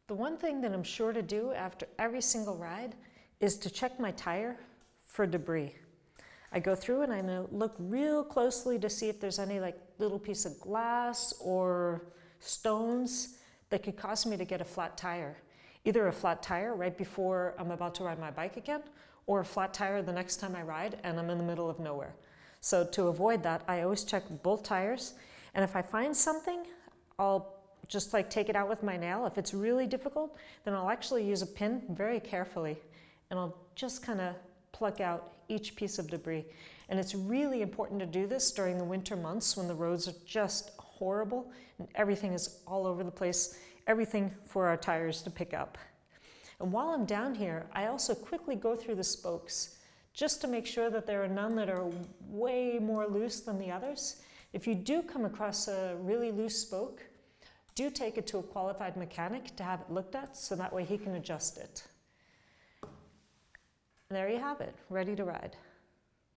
The one thing that I'm sure to do after every single ride is to check my tire for debris. I go through and I'm gonna look real closely to see if there's any like little piece of glass or stones that could cause me to get a flat tire. Either a flat tire right before I'm about to ride my bike again, or a flat tire the next time I ride and I'm in the middle of nowhere. So to avoid that, I always check both tires. And if I find something, I'll just like take it out with my nail. If it's really difficult, then I'll actually use a pin very carefully and I'll just kind of pluck out each piece of debris. And it's really important to do this during the winter months when the roads are just horrible and everything is all over the place, everything for our tires to pick up. And while I'm down here, I also quickly go through the spokes just to make sure that there are none that are way more loose than the others. If you do come across a really loose spoke, do take it to a qualified mechanic to have it looked at so that way he can adjust it. And there you have it, ready to ride.